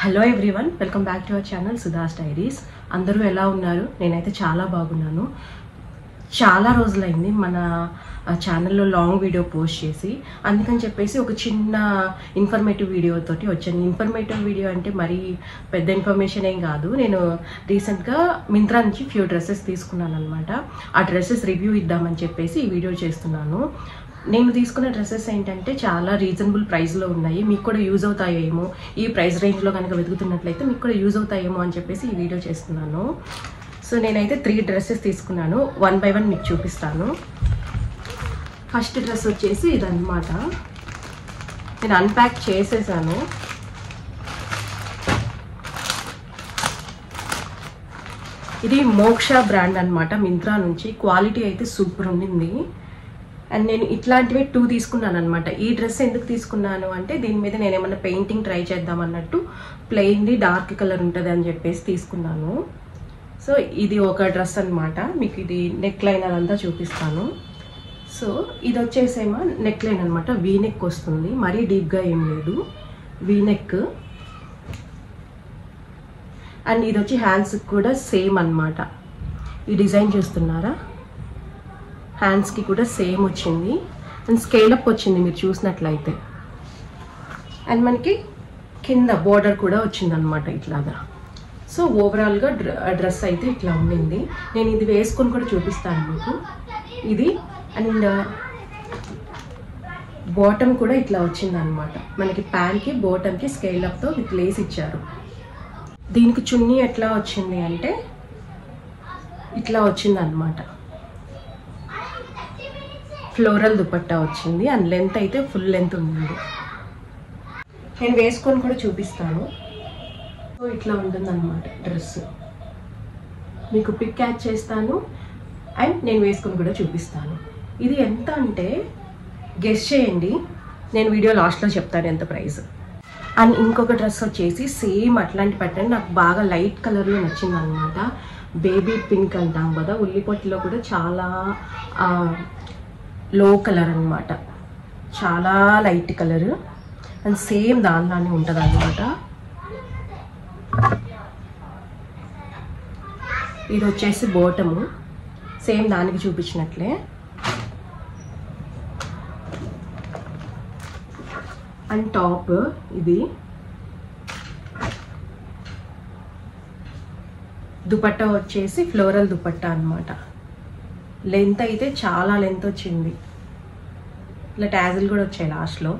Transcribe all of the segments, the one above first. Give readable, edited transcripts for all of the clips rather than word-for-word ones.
Hello everyone, welcome back to our channel Sudha's diaries. అందరూ ఎలా ఉన్నారు? నేనైతే చాలా బాగున్నాను. చాలా రోజులైంది మన ఛానల్లో లాంగ్ వీడియో పోస్ట్ చేసి, అందుకని చెప్పేసి ఒక చిన్న ఇన్ఫర్మేటివ్ వీడియో తోటి వచ్చాను. ఇన్ఫర్మేటివ్ వీడియో అంటే మరీ పెద్ద ఇన్ఫర్మేషన్ ఏం కాదు. నేను రీసెంట్గా మింత్రా నుంచి ఫ్యూ డ్రెస్సెస్ తీసుకున్నాను అనమాట. ఆ డ్రెస్సెస్ రివ్యూ ఇద్దామని చెప్పేసి ఈ వీడియో చేస్తున్నాను. నేను తీసుకున్న డ్రెస్సెస్ ఏంటంటే చాలా రీజనబుల్ ప్రైస్లో ఉన్నాయి. మీకు కూడా యూజ్ అవుతాయేమో, ఈ ప్రైస్ రేంజ్లో కనుక వెతుకుతున్నట్లయితే మీకు కూడా యూజ్ అవుతాయేమో అని చెప్పేసి ఈ వీడియో చేస్తున్నాను. సో నేనైతే 3 డ్రెస్సెస్ తీసుకున్నాను. 1 by 1 మీకు చూపిస్తాను. ఫస్ట్ డ్రెస్ వచ్చేసి ఇదన్నమాట. నేను అన్ప్యాక్ చేసేసాను. ఇది మోక్ష బ్రాండ్ అనమాట, మింత్రా నుంచి. క్వాలిటీ అయితే సూపర్ ఉండింది. అండ్ నేను ఇట్లాంటివి 2 తీసుకున్నాను అనమాట. ఈ డ్రెస్ ఎందుకు తీసుకున్నాను అంటే, దీని మీద నేను ఏమన్నా పెయింటింగ్ ట్రై చేద్దాం అన్నట్టు, ప్లెయిన్ది డార్క్ కలర్ ఉంటుంది అని చెప్పేసి తీసుకున్నాను. సో ఇది ఒక డ్రెస్ అనమాట. మీకు ఇది నెక్ లైన్ అదంతా చూపిస్తాను. సో ఇది వచ్చేసేమో నెక్ లైన్ అనమాట. వీ నెక్ వస్తుంది, మరీ డీప్గా ఏం లేదు, వీ నెక్. అండ్ ఇది వచ్చి హ్యాండ్స్కి కూడా సేమ్ అనమాట. ఈ డిజైన్ చూస్తున్నారా? హ్యాండ్స్కి కూడా సేమ్ వచ్చింది. అండ్ స్కేలప్ వచ్చింది మీరు చూసినట్లయితే. అండ్ మనకి కింద బోర్డర్ కూడా వచ్చిందనమాట ఇట్లాగా. సో ఓవరాల్గా డ్రెస్ అయితే ఇట్లా ఉండింది. నేను ఇది వేసుకొని కూడా చూపిస్తాను మీకు. ఇది అండ్ బాటమ్ కూడా ఇట్లా వచ్చిందనమాట. మనకి ప్యాంట్కి బాటమ్కి స్కేలప్తో విత్ లేస్ ఇచ్చారు. దీనికి చున్నీ ఎట్లా వచ్చింది అంటే ఇట్లా వచ్చిందనమాట. ఫ్లోరల్ దుపట్టా వచ్చింది. అండ్ లెంత్ అయితే ఫుల్ లెంత్ ఉంది. నేను వేసుకొని కూడా చూపిస్తాను. సో ఇట్లా ఉంటుందన్నమాట డ్రెస్. మీకు పిక్ యాడ్ చేస్తాను అండ్ నేను వేసుకొని కూడా చూపిస్తాను. ఇది ఎంత అంటే గెస్ చేయండి. నేను వీడియో లాస్ట్లో చెప్తాను ఎంత ప్రైస్. అండ్ ఇంకొక డ్రెస్ వచ్చేసి సేమ్ అట్లాంటి ప్యాటర్న్, నాకు బాగా లైట్ కలర్లో నచ్చింది అనమాట. బేబీ పింక్ అంటాం కదా, ఉల్లిపొట్టులో కూడా చాలా లో కలర్ అనమాట, చాలా లైట్ కలర్. అండ్ సేమ్ దానిలానే ఉంటుంది అనమాట. ఇది వచ్చేసి బాటము, సేమ్ దానికి చూపించినట్లే. అండ్ టాప్ ఇది. దుపట్టా వచ్చేసి ఫ్లోరల్ దుపట్టా అనమాట. లెంత్ అయితే చాలా లెంత్ వచ్చింది. ఇలా ట్యాజిల్ కూడా వచ్చాయి లాస్ట్లో.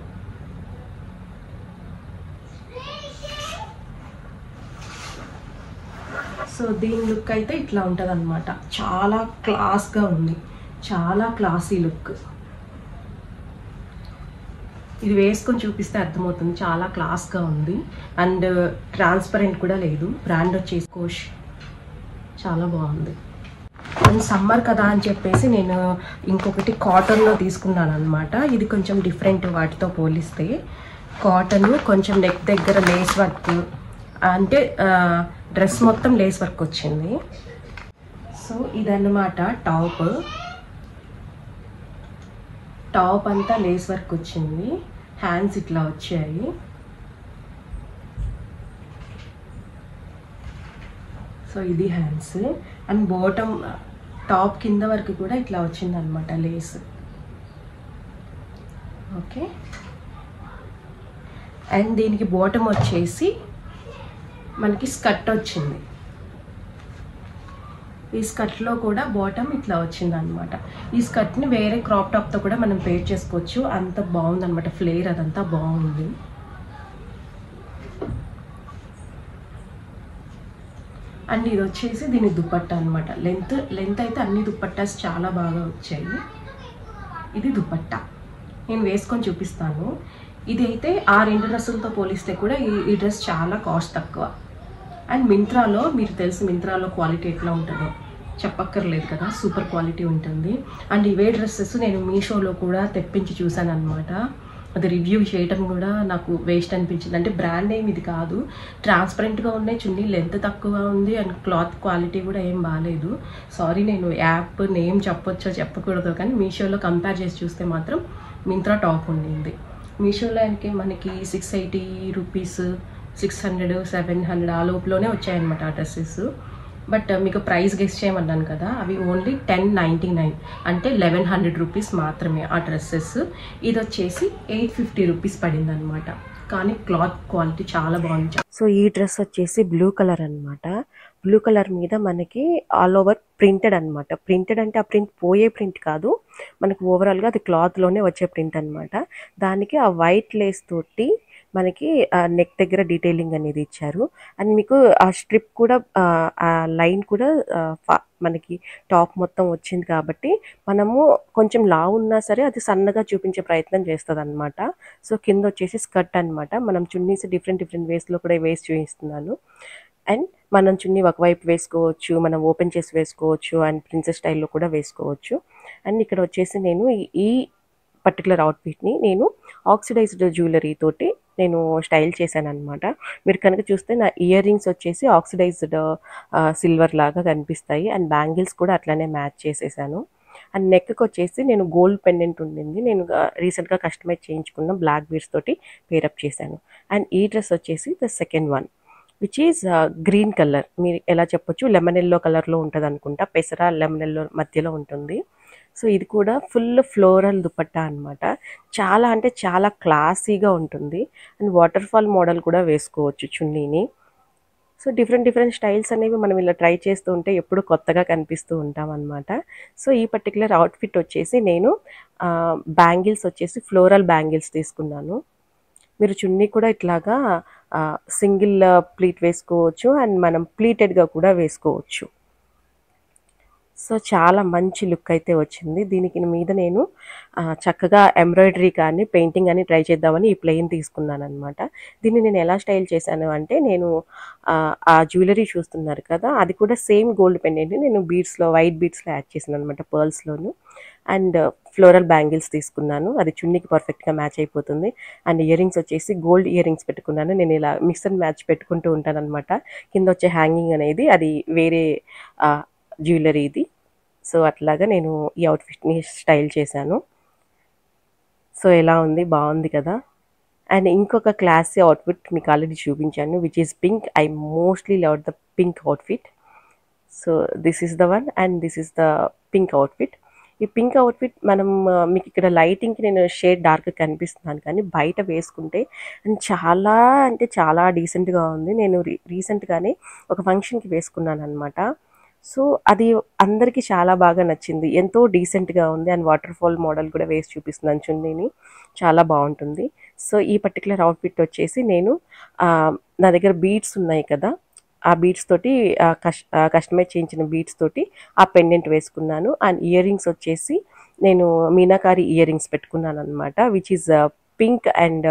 సో దీని లుక్ అయితే ఇట్లా ఉంటుంది అనమాట. చాలా క్లాస్గా ఉంది, చాలా క్లాసీ లుక్. ఇది వేసుకొని చూపిస్తే అర్థమవుతుంది, చాలా క్లాస్గా ఉంది. అండ్ ట్రాన్స్పరెంట్ కూడా లేదు. బ్రాండ్ వచ్చేసి కోష్, చాలా బాగుంది. అండ్ సమ్మర్ కదా అని చెప్పేసి నేను ఇంకొకటి కాటన్లో తీసుకున్నాను అనమాట. ఇది కొంచెం డిఫరెంట్ వాటితో పోలిస్తే. కాటన్ కొంచెం నెక్ దగ్గర లేస్ వర్క్, అంటే డ్రెస్ మొత్తం లేస్ వర్క్ వచ్చింది. సో ఇదన్నమాట టాప్. టాప్ అంతా లేస్ వర్క్ వచ్చింది. హ్యాండ్స్ ఇట్లా వచ్చాయి. సో ఇది హ్యాండ్స్. అండ్ బాటమ్ టాప్ కింద వరకు కూడా ఇట్లా వచ్చింది అనమాట లేస్. ఓకే. అండ్ దీనికి బాటమ్ వచ్చేసి మనకి స్కర్ట్ వచ్చింది. ఈ స్కర్ట్లో కూడా బాటమ్ ఇట్లా వచ్చింది అనమాట. ఈ స్కర్ట్ని వేరే క్రాప్ టాప్తో కూడా మనం పేర్ చేసుకోవచ్చు. అంత బాగుందనమాట, ఫ్లేర్ అదంతా బాగుంది. అండ్ ఇది వచ్చేసి దీని దుపట్టా అనమాట. లెంత్ అయితే అన్ని దుపట్టాస్ చాలా బాగా వచ్చాయి. ఇది దుపట్టా నేను వేసుకొని చూపిస్తాను. ఇది అయితే ఆ 2 డ్రెస్సులతో పోలిస్తే కూడా ఈ డ్రెస్ చాలా కాస్ట్ తక్కువ. అండ్ మింత్రాలో మీకు తెలుసు, మింత్రాలో క్వాలిటీ ఎట్లా ఉంటుందో చెప్పక్కర్లేదు కదా, సూపర్ క్వాలిటీ ఉంటుంది. అండ్ ఇవే డ్రెస్సెస్ నేను మీషోలో కూడా తెప్పించి చూసాను అనమాట. అది రివ్యూ చేయటం కూడా నాకు వేస్ట్ అనిపించింది. అంటే బ్రాండ్ ఏమి ఇది కాదు, ట్రాన్స్పరెంట్గా ఉన్నాయి, చున్నీ లెంత్ తక్కువ ఉంది. అండ్ క్లాత్ క్వాలిటీ కూడా ఏం బాగాలేదు. సారీ, నేను యాప్ నేమ్ చెప్పొచ్చో చెప్పకూడదు, కానీ మీషోలో కంపేర్ చేసి చూస్తే మాత్రం మింత్రా టాప్ ఉండింది. మీషోలో మనకి 680 రూపీస్ 600 700 ఆ లోపులోనే వచ్చాయన్నమాట ఆ డ్రెస్సెస్. బట్ మీకు ప్రైస్ గెస్ చేయమన్నాను కదా, అవి ఓన్లీ 1099 అంటే 1100 రూపీస్ మాత్రమే ఆ డ్రెస్సెస్. ఇది వచ్చేసి 850 రూపీస్ పడింది అనమాట. కానీ క్లాత్ క్వాలిటీ చాలా బాగుంది. సో ఈ డ్రెస్ వచ్చేసి బ్లూ కలర్ అనమాట. బ్లూ కలర్ మీద మనకి ఆల్ ఓవర్ ప్రింటెడ్ అనమాట. ప్రింటెడ్ అంటే ఆ ప్రింట్ పోయే ప్రింట్ కాదు, మనకి ఓవరాల్గా అది క్లాత్లోనే వచ్చే ప్రింట్ అనమాట. దానికి ఆ వైట్ లేస్ తోటి మనకి నెక్ దగ్గర డీటెయిలింగ్ అనేది ఇచ్చారు. అండ్ మీకు ఆ స్ట్రిప్ కూడా ఆ లైన్ కూడా మనకి టాప్ మొత్తం వచ్చింది కాబట్టి మనము కొంచెం లావు ఉన్నా సరే అది సన్నగా చూపించే ప్రయత్నం చేస్తుంది అనమాట. సో కింద వచ్చేసి స్కర్ట్ అనమాట. మనం చున్నీస్ డిఫరెంట్ వేస్లో కూడా వేసి చూపిస్తున్నాను. అండ్ మనం చున్నీ ఒకవైపు వేసుకోవచ్చు, మనం ఓపెన్ చేసి వేసుకోవచ్చు, అండ్ ప్రిన్సెస్ స్టైల్లో కూడా వేసుకోవచ్చు. అండ్ ఇక్కడ వచ్చేసి నేను ఈ పర్టికులర్ అవుట్ఫిట్ని నేను ఆక్సిడైజ్డ్ జ్యువెలరీ తోటి నేను స్టైల్ చేశాను అనమాట. మీరు కనుక చూస్తే నా ఇయర్ రింగ్స్ వచ్చేసి ఆక్సిడైజ్డ్ సిల్వర్ లాగా కనిపిస్తాయి. అండ్ బ్యాంగిల్స్ కూడా అట్లానే మ్యాచ్ చేసేసాను. అండ్ నెక్కి వచ్చేసి నేను గోల్డ్ పెండెంట్ ఉండింది, నేను రీసెంట్గా కస్టమైజ్ చేయించుకున్న బ్లాక్ బీడ్స్ తోటి పేరప్ చేశాను. అండ్ ఈ డ్రెస్ వచ్చేసి the second one which is green colour. మీరు ఎలా చెప్పొచ్చు, లెమన్ ఎల్లో కలర్లో ఉంటుంది అనుకుంటా, పెసరా లెమన్ ఎల్లో మధ్యలో ఉంటుంది. సో ఇది కూడా ఫుల్ ఫ్లోరల్ దుపట్టా అనమాట. చాలా అంటే చాలా క్లాసీగా ఉంటుంది. అండ్ వాటర్ ఫాల్ మోడల్ కూడా వేసుకోవచ్చు చున్నీని. సో డిఫరెంట్ స్టైల్స్ అనేవి మనం ఇలా ట్రై చేస్తూ ఉంటే ఎప్పుడు కొత్తగా కనిపిస్తూ ఉంటాం అనమాట. సో ఈ పర్టికులర్ అవుట్ఫిట్ వచ్చేసి నేను బ్యాంగిల్స్ వచ్చేసి ఫ్లోరల్ బ్యాంగిల్స్ తీసుకున్నాను. మీరు చున్నీ కూడా ఇట్లాగా సింగిల్ ప్లీట్ వేసుకోవచ్చు, అండ్ మనం ప్లీటెడ్గా కూడా వేసుకోవచ్చు. సో చాలా మంచి లుక్ అయితే వచ్చింది. దీనికి మీద నేను చక్కగా ఎంబ్రాయిడరీ కానీ పెయింటింగ్ కానీ ట్రై చేద్దామని ఈ ప్లెయిన్ తీసుకున్నాను అనమాట. దీన్ని నేను ఎలా స్టైల్ చేశాను అంటే, నేను ఆ జ్యువెలరీ చూస్తున్నారు కదా, అది కూడా సేమ్ గోల్డ్ పెండెంట్ నేను బీడ్స్లో వైట్ బీడ్స్లో యాడ్ చేశాను అనమాట, పర్ల్స్లోను. అండ్ ఫ్లోరల్ బ్యాంగిల్స్ తీసుకున్నాను, అది చున్నీకి పర్ఫెక్ట్గా మ్యాచ్ అయిపోతుంది. అండ్ ఇయర్ రింగ్స్ వచ్చేసి గోల్డ్ ఇయర్ రింగ్స్ పెట్టుకున్నాను. నేను ఇలా మిక్స్ అండ్ మ్యాచ్ పెట్టుకుంటూ ఉంటాను అనమాట. కింద వచ్చే హ్యాంగింగ్ అనేది అది వేరే జ్యువెలరీ ఇది. సో అట్లాగా నేను ఈ అవుట్ఫిట్ని స్టైల్ చేశాను. సో ఎలా ఉంది, బాగుంది కదా. అండ్ ఇంకొక క్లాసీ అవుట్ఫిట్ మీకు ఆల్రెడీ చూపించాను, which is pink. I mostly love the pink outfit. So this is the one and this is the pink outfit. ఈ పింక్ అవుట్ఫిట్ మనం మీకు ఇక్కడ లైటింగ్కి నేను షేడ్ డార్క్ కనిపిస్తున్నాను, కానీ బయట వేసుకుంటే చాలా అంటే చాలా డీసెంట్గా ఉంది. నేను రీసెంట్గానే ఒక ఫంక్షన్కి వేసుకున్నాను అనమాట. సో అది అందరికీ చాలా బాగా నచ్చింది, ఎంతో డీసెంట్గా ఉంది. అండ్ వాటర్ ఫాల్ మోడల్ కూడా వేసి చూపిస్తున్నాను చున్నీని, చాలా బాగుంటుంది. సో ఈ పర్టికులర్ అవుట్ఫిట్ వచ్చేసి నేను నా దగ్గర బీడ్స్ ఉన్నాయి కదా, ఆ బీడ్స్ తోటి కస్టమైజ్ చేయించిన బీడ్స్ తోటి ఆ పెండెంట్ వేసుకున్నాను. అండ్ ఇయర్ రింగ్స్ వచ్చేసి నేను మీనాకారి ఇయర్ రింగ్స్ పెట్టుకున్నాను అనమాట, విచ్ ఈజ్ పింక్ అండ్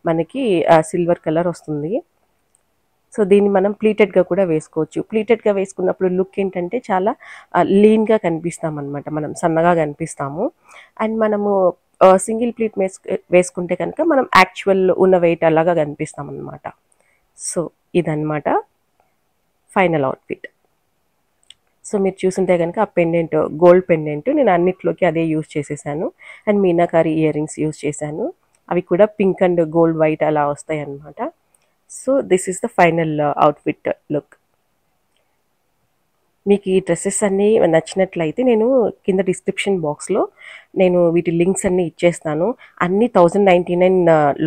మనకి సిల్వర్ కలర్ వస్తుంది. సో దీన్ని మనం ప్లీటెడ్గా కూడా వేసుకోవచ్చు. ప్లీటెడ్గా వేసుకున్నప్పుడు లుక్ ఏంటంటే చాలా లీన్గా కనిపిస్తాం అనమాట, మనం సన్నగా కనిపిస్తాము. అండ్ మనము సింగిల్ ప్లీట్ వేసుకుంటే కనుక మనం యాక్చువల్ ఉన్న వెయిట్ అలాగా కనిపిస్తాం అనమాట. సో ఇదన్నమాట ఫైనల్ అవుట్ఫిట్. సో మీరు చూసుంటే కనుక ఆ పెండెంట్ గోల్డ్ పెండెంట్ నేను అన్నిట్లోకి అదే యూజ్ చేసేసాను. And meenakari ear rings use చేశాను, అవి కూడా పింక్ అండ్ గోల్డ్ వైట్ అలా వస్తాయి అన్నమాట. So this is the final outfit look. మీకు ఈ డ్రెస్సెస్ అన్నీ నచ్చినట్లయితే నేను కింద డిస్క్రిప్షన్ బాక్స్లో నేను వీటి లింక్స్ అన్నీ ఇచ్చేస్తాను. అన్నీ 1099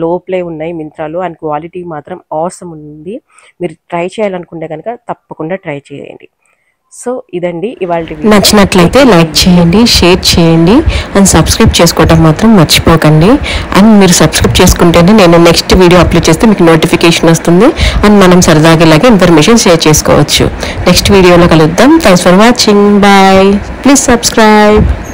లోపలే ఉన్నాయి మింత్రాలో. అండ్ క్వాలిటీ మాత్రం ఆసమ్ ఉంది. మీరు ట్రై చేయాలనుకుంటే కనుక తప్పకుండా ట్రై చేయండి. సో ఇదండి ఇవాళ. నచ్చినట్లయితే లైక్ చేయండి, షేర్ చేయండి, అండ్ సబ్స్క్రైబ్ చేసుకోవడం మాత్రం మర్చిపోకండి. అండ్ మీరు సబ్స్క్రైబ్ చేసుకుంటేనే నేను నెక్స్ట్ వీడియో అప్లోడ్ చేస్తే మీకు నోటిఫికేషన్ వస్తుంది. అండ్ మనం సరదాగా ఇలాగే ఇన్ఫర్మేషన్ షేర్ చేసుకోవచ్చు. నెక్స్ట్ వీడియోలో కలుద్దాం. Thanks for watching. Bye. Please subscribe.